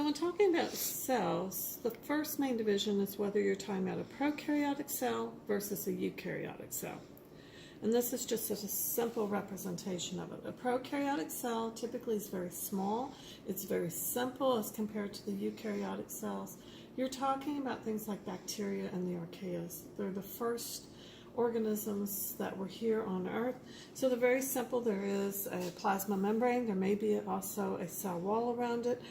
when talking about cells, the first main division is whether you're talking about a prokaryotic cell versus a eukaryotic cell. And this is just a simple representation of it. A prokaryotic cell typically is very small. It's very simple as compared to the eukaryotic cells. You're talking about things like bacteria and the archaeas. They're the first organisms that were here on Earth. So they're very simple. There is a plasma membrane. There may be also a cell wall around it.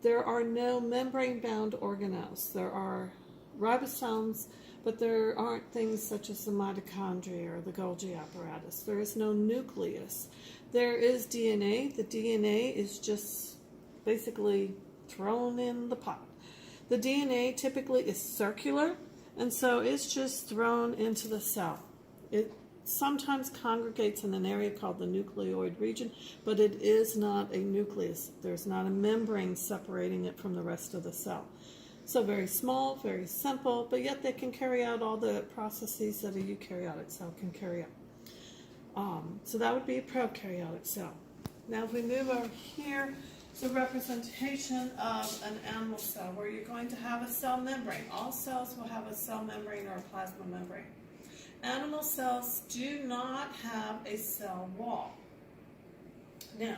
There are no membrane-bound organelles. There are ribosomes, but there aren't things such as the mitochondria or the Golgi apparatus. There is no nucleus. There is DNA. The DNA is just basically thrown in the pot. The DNA typically is circular, and so it's just thrown into the cell. It sometimes congregates in an area called the nucleoid region, but it is not a nucleus. There's not a membrane separating it from the rest of the cell. So very small, very simple, but yet they can carry out all the processes that a eukaryotic cell can carry out. So that would be a prokaryotic cell. Now if we move over here, it's a representation of an animal cell where you're going to have a cell membrane. All cells will have a cell membrane or a plasma membrane. Animal cells do not have a cell wall. Now,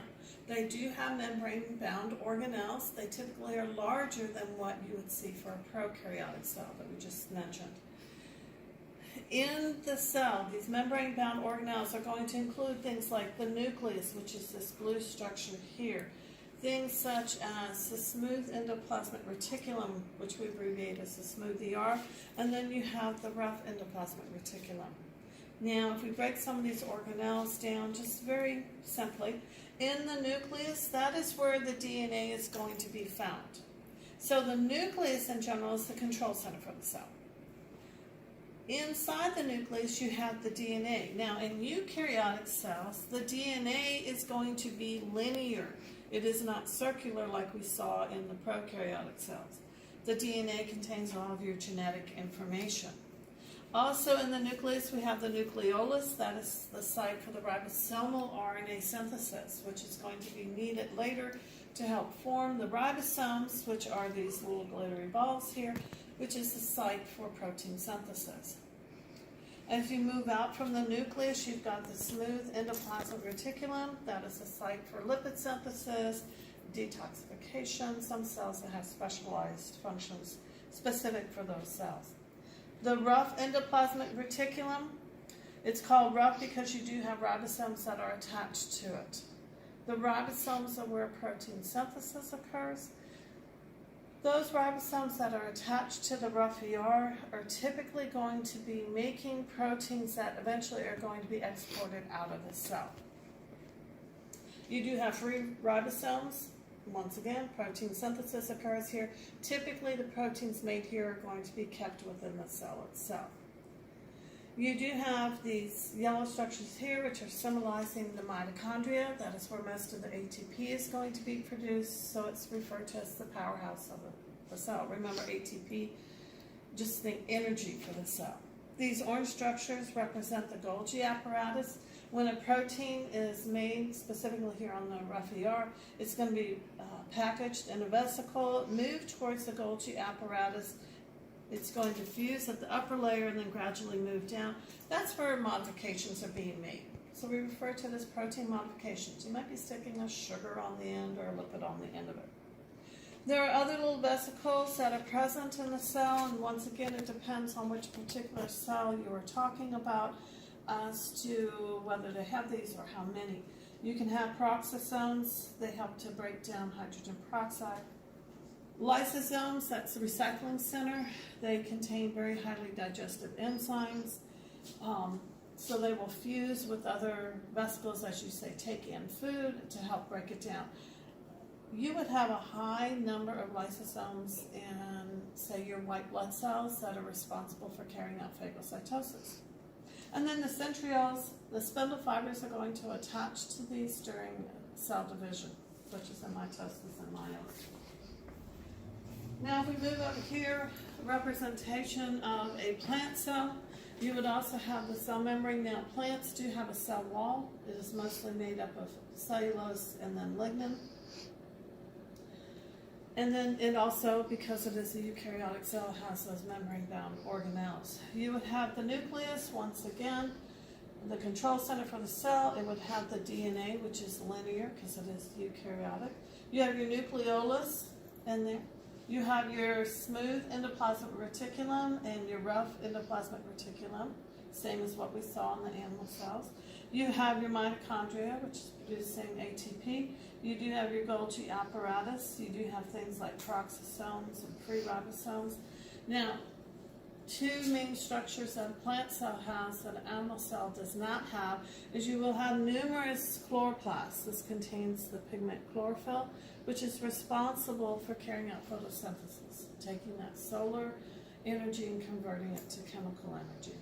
they do have membrane-bound organelles. They typically are larger than what you would see for a prokaryotic cell that we just mentioned. In the cell, these membrane-bound organelles are going to include things like the nucleus, which is this blue structure here. Things such as the smooth endoplasmic reticulum, which we abbreviate as the smooth ER, and then you have the rough endoplasmic reticulum. Now, if we break some of these organelles down just very simply, in the nucleus, that is where the DNA is going to be found. So the nucleus in general is the control center for the cell. Inside the nucleus, you have the DNA. Now, in eukaryotic cells, the DNA is going to be linear. It is not circular like we saw in the prokaryotic cells. The DNA contains all of your genetic information. Also in the nucleus, we have the nucleolus. That is the site for the ribosomal RNA synthesis, which is going to be needed later to help form the ribosomes, which are these little glittery balls here, which is the site for protein synthesis. And if you move out from the nucleus, you've got the smooth endoplasmic reticulum. That is the site for lipid synthesis, detoxification, some cells that have specialized functions specific for those cells. The rough endoplasmic reticulum, it's called rough because you do have ribosomes that are attached to it. The ribosomes are where protein synthesis occurs. Those ribosomes that are attached to the rough ER are typically going to be making proteins that eventually are going to be exported out of the cell. You do have free ribosomes. Once again, protein synthesis occurs here. Typically, the proteins made here are going to be kept within the cell itself. You do have these yellow structures here, which are symbolizing the mitochondria. That is where most of the ATP is going to be produced, so it's referred to as the powerhouse of the cell. Remember, ATP, just think energy for the cell. These orange structures represent the Golgi apparatus. When a protein is made, specifically here on the rough ER, it's going to be packaged in a vesicle, moved towards the Golgi apparatus. It's going to fuse at the upper layer and then gradually move down. That's where modifications are being made. So we refer to this protein modifications. You might be sticking a sugar on the end or a lipid on the end of it. There are other little vesicles that are present in the cell, and once again, it depends on which particular cell you are talking about as to whether they have these or how many. You can have peroxisomes. They help to break down hydrogen peroxide. Lysosomes, that's the recycling center. They contain very highly digestive enzymes. So they will fuse with other vesicles, as you say, take in food to help break it down. You would have a high number of lysosomes in, say, your white blood cells that are responsible for carrying out phagocytosis. And then the centrioles, the spindle fibers are going to attach to these during cell division, such as in mitosis and meiosis. Now if we move over here, a representation of a plant cell, you would also have the cell membrane. Now plants do have a cell wall. It is mostly made up of cellulose and then lignin. And then it also, because it is a eukaryotic cell, has those membrane-bound organelles. You would have the nucleus, once again, the control center for the cell. It would have the DNA, which is linear because it is eukaryotic. You have your nucleolus in there. You have your smooth endoplasmic reticulum and your rough endoplasmic reticulum, same as what we saw in the animal cells. You have your mitochondria, which is producing ATP. You do have your Golgi apparatus. You do have things like peroxisomes and free ribosomes. Now, two main structures that a plant cell has that an animal cell does not have is you will have numerous chloroplasts. This contains the pigment chlorophyll, which is responsible for carrying out photosynthesis, taking that solar energy and converting it to chemical energy.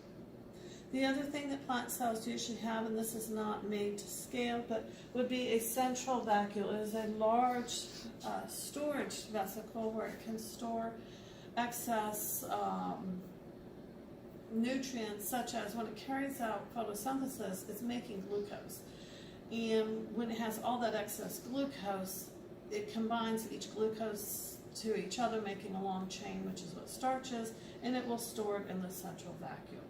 The other thing that plant cells usually have, and this is not made to scale, but would be a central vacuole. It is a large storage vesicle where it can store excess nutrients, such as when it carries out photosynthesis, it's making glucose. And when it has all that excess glucose, it combines each glucose to each other, making a long chain, which is what starch is, and it will store it in the central vacuole.